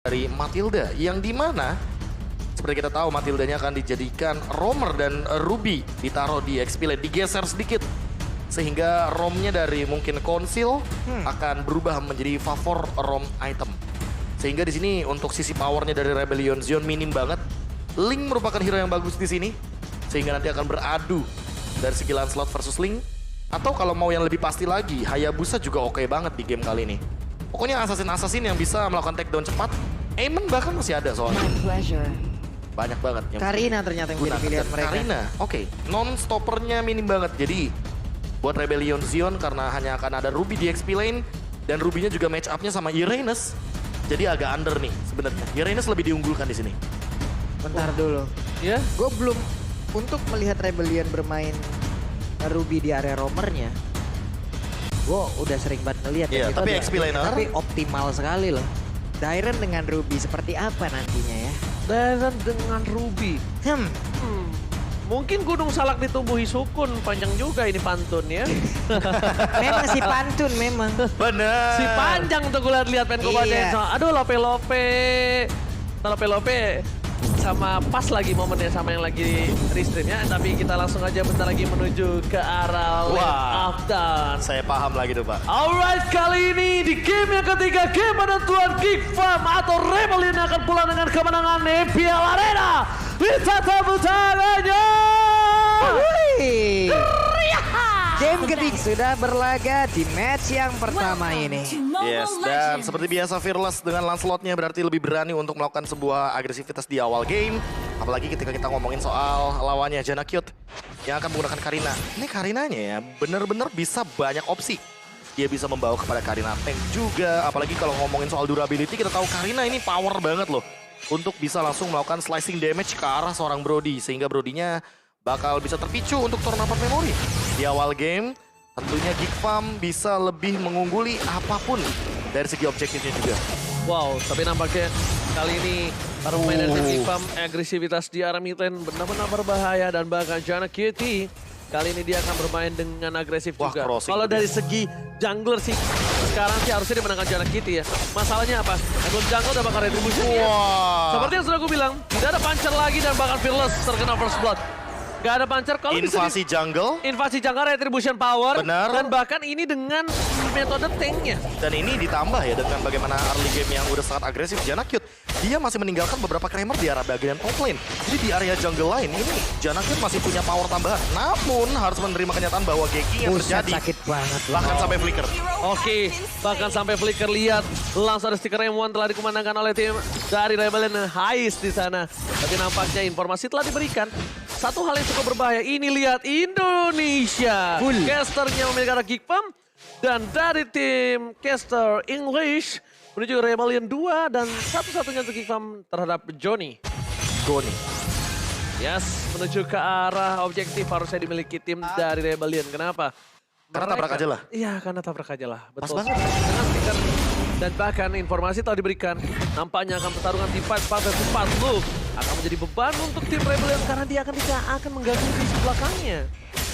dari Matilda yang dimana seperti kita tahu Matildanya akan dijadikan roamer dan Ruby ditaruh di XP lane, digeser sedikit sehingga romnya dari mungkin konsil akan berubah menjadi favor rom item. Sehingga di sini untuk sisi powernya dari Rebellion Zion minim banget. Link merupakan hero yang bagus di sini sehingga nanti akan beradu dari segi Lancelot versus Link. Atau kalau mau yang lebih pasti lagi, Hayabusa juga oke banget di game kali ini. Pokoknya assassin-assassin yang bisa melakukan takedown cepat. Aemon bahkan masih ada soalnya. Banyak banget. Yang Karina ternyata yang menjadi pilihan mereka. Karina, oke. Non-stoppernya minim banget. Jadi buat Rebellion Zion karena hanya akan ada Ruby di XP lane. Dan Ruby-nya juga match up-nya sama Irenes. Jadi agak under nih sebenarnya. Irenes lebih diunggulkan di sini. Bentar dulu. Ya, Gue belum untuk melihat Rebellion bermain Ruby di area roamernya. Gue udah sering banget ngeliat Iya, itu tapi ada- XP laner. Tapi optimal sekali loh. Dairen dengan Ruby seperti apa nantinya ya? dan dengan Ruby. Mungkin Gunung Salak ditumbuhi sukun, panjang juga ini pantun ya. Memang si pantun memang. Bener. Si panjang tuh gue lihat pengen gue Iya. bacain. Aduh lope-lope. Lope-lope sama pas lagi momennya sama yang lagi restream ya. Tapi kita langsung aja bentar lagi menuju ke arah Lane Wah. of Dawn. Saya paham lagi tuh Pak. Alright, kali ini di game yang ketiga, game penentuan Geek Farm atau Rebellion yang akan pulang dengan kemenangan EPL Arena. Kita tepuk tangannya. Wih. Game ketiga sudah berlaga di match yang pertama ini. Yes, dan seperti biasa Fearless dengan Lancelotnya berarti lebih berani untuk melakukan sebuah agresivitas di awal game. Apalagi ketika kita ngomongin soal lawannya Janna Cute yang akan menggunakan Karina. Ini Karinanya ya bener-bener bisa banyak opsi. Dia bisa membawa kepada Karina tank juga. Apalagi kalau ngomongin soal durability kita tahu Karina ini power banget loh. Untuk bisa langsung melakukan slicing damage ke arah seorang Brody. Sehingga Brody-nya bakal bisa terpicu untuk turn up memori. Di awal game tentunya Geek Farm bisa lebih mengungguli apapun dari segi objektifnya juga. Wow, tapi nampaknya kali ini para pemain dari Geek Farm agresivitas di arah mid lane benar-benar berbahaya dan bahkan Janna Kitty kali ini dia akan bermain dengan agresif Wah, juga. crossing Kalau tuh dari dia. segi jungler sih sekarang sih harusnya dimenangkan Janna Kitty ya. Masalahnya apa? Akun jungle udah bakal retribution ya. Wah. Seperti yang sudah gue bilang, tidak ada puncher lagi dan bahkan Fearless terkena first blood. Gak ada puncher kalau bisa Invasi jungle invasi jungle retribution power. Benar. Dan bahkan ini dengan metode tanknya. dan ini ditambah ya dengan bagaimana early game yang udah sangat agresif Janna Cute. Dia masih meninggalkan beberapa Kramer di arah bagian top lane. Jadi di area jungle lain ini Janna Cute masih punya power tambahan. Namun harus menerima kenyataan bahwa gaking yang Buset, terjadi sakit banget loh. bahkan sampai flicker. Oke, bahkan sampai flicker lihat langsung ada stiker M1 telah dikumandangkan oleh tim dari Rebellion Heist di sana. Tapi nampaknya informasi telah diberikan. Satu hal yang cukup berbahaya, ini lihat Indonesia. Full. Casternya memiliki arah Geek Farm dan dari tim caster English menuju Rebellion 2 dan satu-satunya untuk Geek Farm terhadap Johnny. Goni. Yes, menuju ke arah objektif harusnya dimiliki tim dari Rebellion. Kenapa? Karena tabrak aja lah. Iya, karena tabrak aja lah. Pas Betul. banget. Dengan stiker dan bahkan informasi telah diberikan. Nampaknya akan pertarungan di fight 4 versus 4 akan menjadi beban untuk tim Rebellion karena dia akan mengganggu di belakangnya.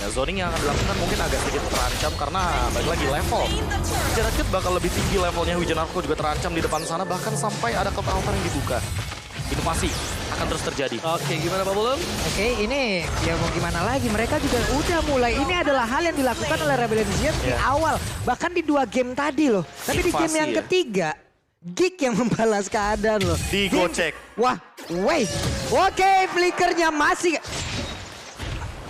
Ya, zoning yang akan dilakukan mungkin agak sedikit terancam karena balik lagi level. Janna Cute bakal lebih tinggi levelnya, Hujan Arko juga terancam di depan sana bahkan sampai ada kotak altar yang dibuka. Inovasi akan terus terjadi. Oke, gimana Pak Bulun? Oke, ini ya mau gimana lagi, mereka juga udah mulai, ini adalah hal yang dilakukan oleh Rebellion Zion di Iya. awal. Bahkan di 2 game tadi loh. Tapi di game Invasi yang ya. ketiga, Geek yang membalas keadaan loh. Digocek. Wah, wait. Oke, flickernya masih.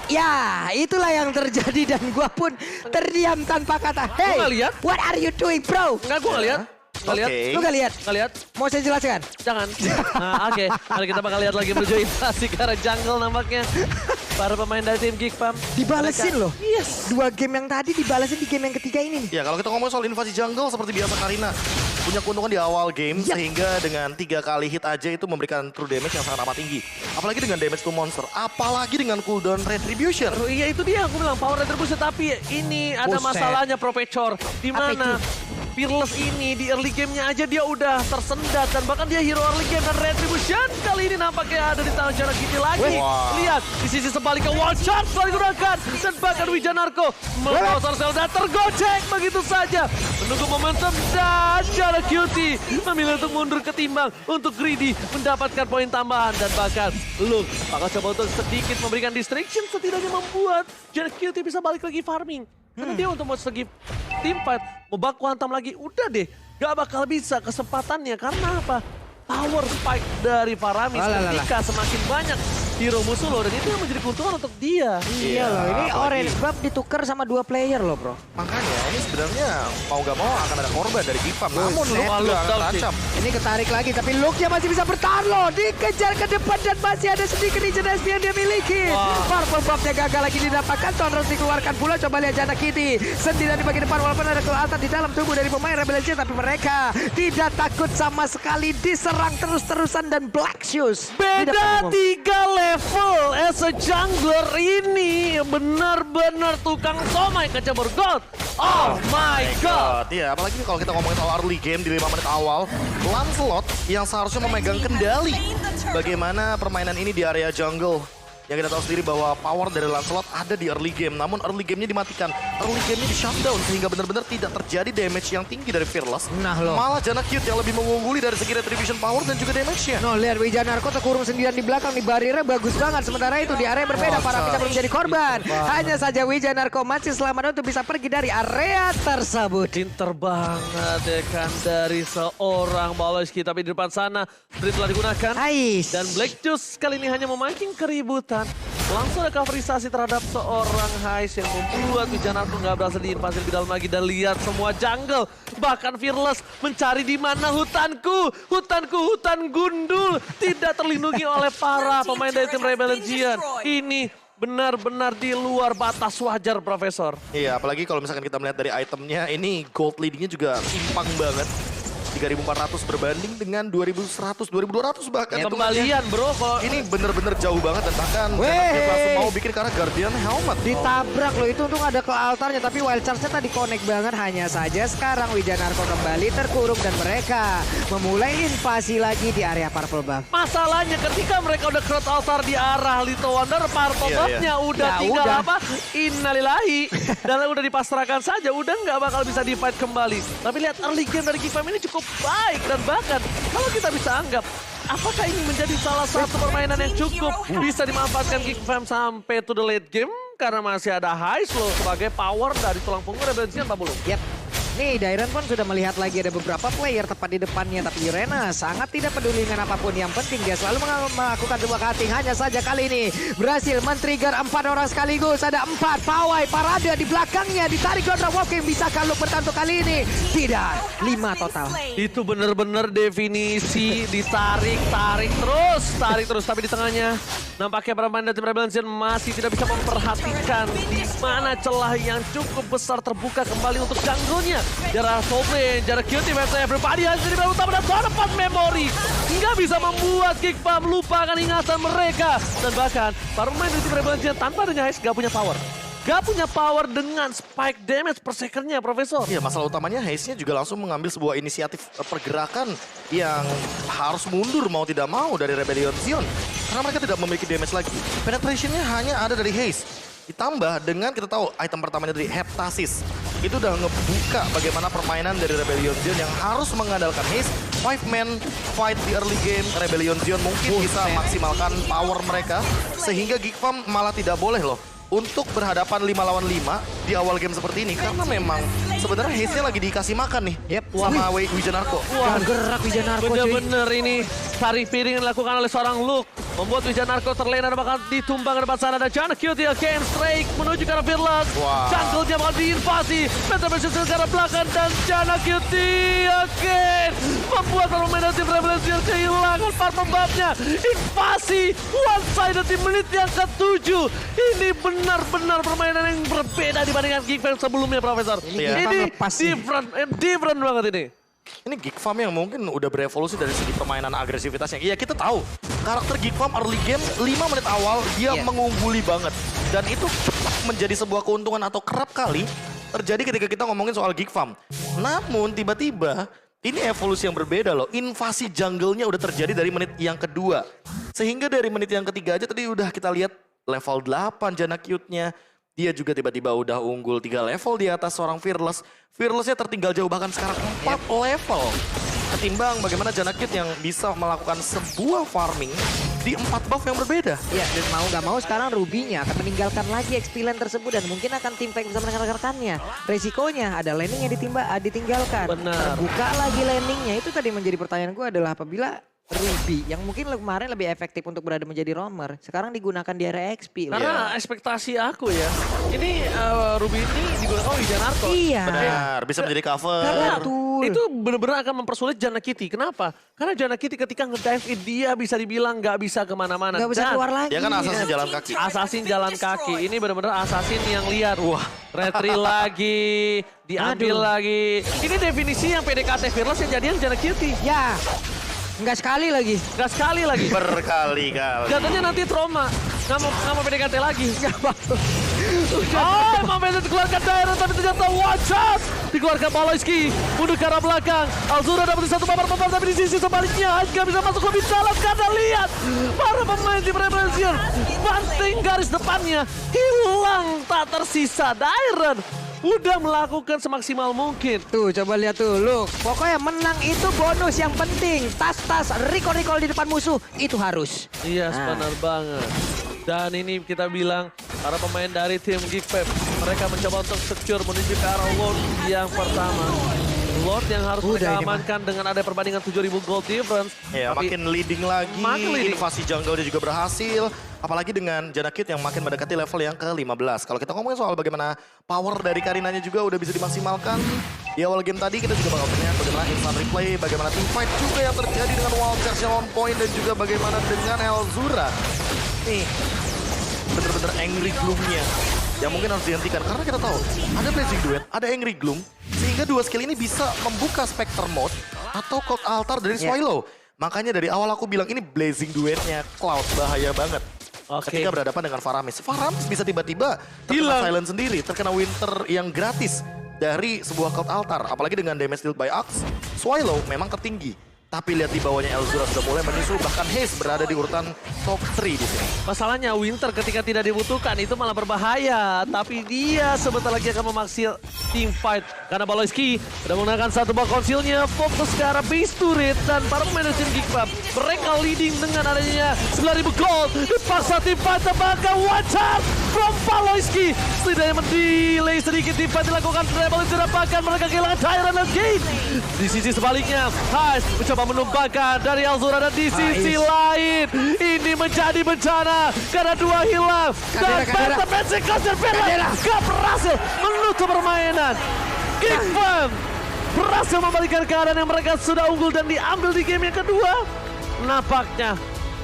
Ya, itulah yang terjadi dan gua pun terdiam tanpa kata. Hey, nggak lihat. what are you doing bro? Enggak, gue nggak lihat. Nggak lihat. Oke. Lu gak lihat? Nggak lihat. Mau saya jelaskan? Jangan. Nah, oke. Mari kita bakal lihat lagi menuju invasi ke arah jungle nampaknya. Para pemain dari tim Geek Farm. Dibalesin Mereka- loh. Yes. 2 game yang tadi dibalesin di game yang ketiga ini nih. Ya kalau kita ngomong soal invasi jungle seperti biasa Karina punya keuntungan di awal game Yap. sehingga dengan 3 kali hit aja itu memberikan true damage yang sangat amat tinggi. Apalagi dengan damage to monster, apalagi dengan cooldown retribution. Iya itu dia aku bilang power retribution tapi ini ada Buset. masalahnya Profesor di Apa mana Fearless ini di early game-nya aja dia udah tersendat dan bahkan dia hero early game dan Retribution kali ini nampaknya ada di tangan Jana Kitty lagi. Wah. Lihat di sisi sebaliknya wall charge telah digunakan dan bahkan Wijanarko membawa Zelda tergocek begitu saja. Menunggu momentum dan Jana Kitty memilih untuk mundur ketimbang untuk greedy mendapatkan poin tambahan dan bahkan Luke bakal coba untuk sedikit memberikan distraction setidaknya membuat Jana Kitty bisa balik lagi farming. Karena dia untuk mau segi team fight, mau baku hantam lagi, udah deh. Gak bakal bisa kesempatannya karena apa? Power spike dari Faramis ketika semakin banyak hero musuh loh. Dan itu yang menjadi keuntungan untuk dia. Iya loh, ini orange buff ditukar sama 2 player loh bro. Makanya ini sebenarnya mau gak mau akan ada korban dari Gifam. Namun Luke Luke juga akan tahu sih. terancam. Ini ketarik lagi tapi Luke-nya masih bisa bertahan loh. Dikejar ke depan dan masih ada sedikit regen SP yang dia miliki. Purple buff-nya gagal lagi didapatkan. Thunders dikeluarkan pula. Coba lihat Jana Kitty sendirian di bagian depan walaupun ada kelihatan di dalam tubuh dari pemain Rebel Legends. Tapi mereka tidak takut sama sekali diserang terus-terusan dan Black Shoes. Beda 3 level as a jungler ini benar-benar tukang somai kecebur gold. Oh my god. Iya, apalagi kalau kita ngomongin soal early game di 5 menit awal, Lancelot yang seharusnya memegang kendali bagaimana permainan ini di area jungle. Yang kita tahu sendiri bahwa power dari Lancelot ada di early game, namun early game-nya dimatikan. Early game-nya di shutdown sehingga benar-benar tidak terjadi damage yang tinggi dari Fearless. Nah loh. Malah Jana Cute yang lebih mengungguli dari segi retribution power dan juga damage-nya. No, lihat Wijanarko terkurung sendirian di belakang nih, bariernya bagus banget. Sementara itu di area berbeda, para kita belum jadi korban. Hanya saja Wijanarko masih selamat untuk bisa pergi dari area tersebut. Pinter banget ya kan dari seorang Baloski. Tapi di depan sana Street telah digunakan. Ais. Dan Black Juice kali ini hanya memancing keributan. Langsung ada coverisasi terhadap seorang Hais yang membuat Wijanarko nggak berhasil diinvasi lebih dalam lagi. Dan lihat semua jungle, bahkan Fearless mencari di mana hutanku, hutan gundul. Tidak terlindungi oleh para pemain dari tim Rebel Legends. Ini benar-benar di luar batas wajar, Profesor. Iya, apalagi kalau misalkan kita melihat dari itemnya, ini gold leadingnya juga timpang banget. 3.400 berbanding dengan 2.100, 2.200 bahkan. Kembalian bro, kalau Ini bener-bener jauh banget dan bahkan dia langsung mau bikin karena Guardian Helmet. Ditabrak loh, itu untung ada ke altarnya, tapi wild charge-nya tadi connect banget. Hanya saja sekarang Wijanarko kembali terkurung dan mereka memulai invasi lagi di area Purple Buff. masalahnya ketika mereka udah crowd altar di arah Little Wonder, Purple Iya, Buff-nya udah Ya tinggal udah. apa? Innalillahi. Dan udah dipasrahkan saja, udah nggak bakal bisa di-fight kembali. Tapi lihat early game dari Gifam ini cukup baik dan bahkan kalau kita bisa anggap apakah ini menjadi salah satu permainan yang cukup bisa dimanfaatkan Gifam sampai to the late game karena masih ada Hais loh sebagai power dari tulang punggung Rebel Legends apa belum? Yap. Nih, Dairon pun sudah melihat lagi ada beberapa player tepat di depannya. Tapi Yurena sangat tidak peduli dengan apapun. Yang penting dia selalu melakukan dua cutting. Hanya saja kali ini berhasil men-trigger 4 orang sekaligus. Ada 4 pawai parade di belakangnya. Ditarik Gondra Walking. Bisakah Luke bertahan kali ini? Tidak. 5 total. Itu bener-bener definisi ditarik terus. Tapi di tengahnya nampaknya para pemain dari tim Rebel Legends masih tidak bisa memperhatikan di mana celah yang cukup besar terbuka kembali untuk jungle-nya. Jarak Sovereign, jarak Cutie versus everybody harus jadi utama dan dapat memori. Nggak bisa membuat Gifam melupakan ingatan mereka. Dan bahkan para pemain dari tim Rebel Legends tanpa adanya Hais gak punya power. Gak punya power dengan spike damage per second-nya, Profesor. Iya, masalah utamanya Haze-nya juga langsung mengambil sebuah inisiatif pergerakan yang harus mundur mau tidak mau dari Rebellion Zion. Karena mereka tidak memiliki damage lagi. Penetration-nya hanya ada dari Haze. Ditambah dengan kita tahu item pertamanya dari Heptasis. Itu udah ngebuka bagaimana permainan dari Rebellion Zion yang harus mengandalkan Haze. 5-man fight di early game. Rebellion Zion mungkin bisa maksimalkan power mereka. Sehingga Gifam malah tidak boleh loh untuk berhadapan 5 lawan 5 di awal game seperti ini. Karena memang sebenarnya Haze-nya lagi dikasih makan nih sama Wijanarko. Wah, gerak Wijanarko cuy. Bener-bener ini tarik piring yang dilakukan oleh seorang Luke. Membuat Wijanarko terlena dan bakal ditumbang ke depan sana. Dan Jana Cutie again strike menuju ke arah Fearless. Wow. Jungle-nya bakal diinvasi. Petra berhasil ke arah belakang dan Jana Cutie again. Membuat pemain tim Rebel Legends kehilangan purple buff-nya. Invasi one-sided di menit yang ke-7. Ini benar-benar permainan yang berbeda dibandingkan Gifam sebelumnya, Profesor. Ini lepas nih. different banget ini. Ini Gifam yang mungkin udah berevolusi dari segi permainan agresivitasnya. Iya, kita tahu karakter Gifam early game 5 menit awal dia mengungguli banget. Dan itu cepat menjadi sebuah keuntungan atau kerap kali terjadi ketika kita ngomongin soal Geek Farm. Namun tiba-tiba ini evolusi yang berbeda loh. Invasi jungle-nya udah terjadi dari menit yang kedua. Sehingga dari menit yang ketiga aja tadi udah kita lihat level 8 Jana Cute-nya. Dia juga tiba-tiba udah unggul 3 level di atas seorang Fearless. Fearless-nya tertinggal jauh bahkan sekarang 4 level. Ketimbang bagaimana Jana Cute yang bisa melakukan sebuah farming di 4 buff yang berbeda. Ya, dan mau nggak mau sekarang Ruby-nya akan meninggalkan lagi XP lane tersebut dan mungkin akan tim fight bersama dengan rekan-rekannya. Resikonya ada landing yang ditinggalkan. Benar. Terbuka lagi landingnya. Itu tadi menjadi pertanyaan gue adalah apabila Ruby yang mungkin kemarin lebih efektif untuk berada menjadi roamer, sekarang digunakan di area XP. Karena ekspektasi aku ya, ini Ruby ini digunakan oleh Janarko. Iya. Benar, bisa menjadi cover. Karena betul. Itu benar-benar akan mempersulit Jana Kitty. Kenapa? Karena Jana Kitty ketika nge-dive in, dia bisa dibilang nggak bisa kemana-mana. Nggak bisa Dan keluar lagi. Dia kan assassin jalan kaki. Assassin jalan kaki. Ini benar-benar assassin yang lihat. Wah, retry lagi, diambil lagi. Ini definisi yang PDKT Fearless yang jadian Jana Kitty. Ya, nggak sekali lagi. Nggak sekali lagi. Berkali-kali. Katanya nanti trauma. Nggak mau PDKT lagi. Oh, mau dikeluarkan daerah tapi ternyata one shot. Dikeluarkan Baloyski. Mundur ke arah belakang. Alzura dapat satu papan tapi di sisi sebaliknya nggak bisa masuk lebih dalam karena lihat para pemain tim Rebellion banting garis depannya. Hilang tak tersisa. Dairon udah melakukan semaksimal mungkin. Tuh, coba lihat tuh, look. Pokoknya menang itu bonus yang penting. Tas-tas, recall-recall di depan musuh, itu harus. Iya, benar banget. Dan ini kita bilang, para pemain dari tim Geekfam, mereka mencoba untuk secure menuju ke arah Lord yang pertama. Lord yang harus mereka amankan dengan ada perbandingan 7.000 gold difference. Ya, Tapi makin leading lagi, makin leading. invasi jungle dia juga berhasil. Apalagi dengan Jana Cute yang makin mendekati level yang ke-15. Kalau kita ngomongin soal bagaimana power dari Karinanya juga udah bisa dimaksimalkan. Di awal game tadi kita juga bakal melihat bagaimana instant replay, bagaimana team fight juga yang terjadi dengan wild charge on point dan juga bagaimana dengan Elzura. Nih, bener-bener angry gloom-nya yang mungkin harus dihentikan. Karena kita tahu ada Blazing Duet, ada angry gloom. Sehingga dua skill ini bisa membuka Spectre mode atau Cold Altar dari Swallow. Makanya dari awal aku bilang ini Blazing Duet-nya Cloud bahaya banget. Ketika berhadapan dengan Faramis. Faramis bisa tiba-tiba terkena silent sendiri, terkena Winter yang gratis dari sebuah Cold Altar. Apalagi dengan damage dealt by Axe, Swallow memang tertinggi. Tapi lihat di bawahnya Elzura sudah mulai menyusul, bahkan Haze berada di urutan top 3 di sini. Masalahnya Winter ketika tidak dibutuhkan itu malah berbahaya. Tapi dia sebentar lagi akan memaksil team fight. Karena Baloyski sudah menggunakan satu buah konsilnya, fokus ke arah base turret. Dan para pemain tim Geekfam, mereka leading dengan adanya 9.000 gold. Dipaksa team fight terbakar, one shot from Baloyski. Setidaknya mendelay sedikit team fight dilakukan. Rebellion sudah bahkan mereka kehilangan Tyrant dan Gate. Di sisi sebaliknya, Haze mencoba menumpahkan dari Elzura dan di sisi lain ini menjadi bencana karena dua hilang dan Phantom Magic Counter gak berhasil menutup permainan. Geekfam berhasil membalikan keadaan yang mereka sudah unggul dan diambil di game yang kedua. Nampaknya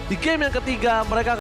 di game yang ketiga mereka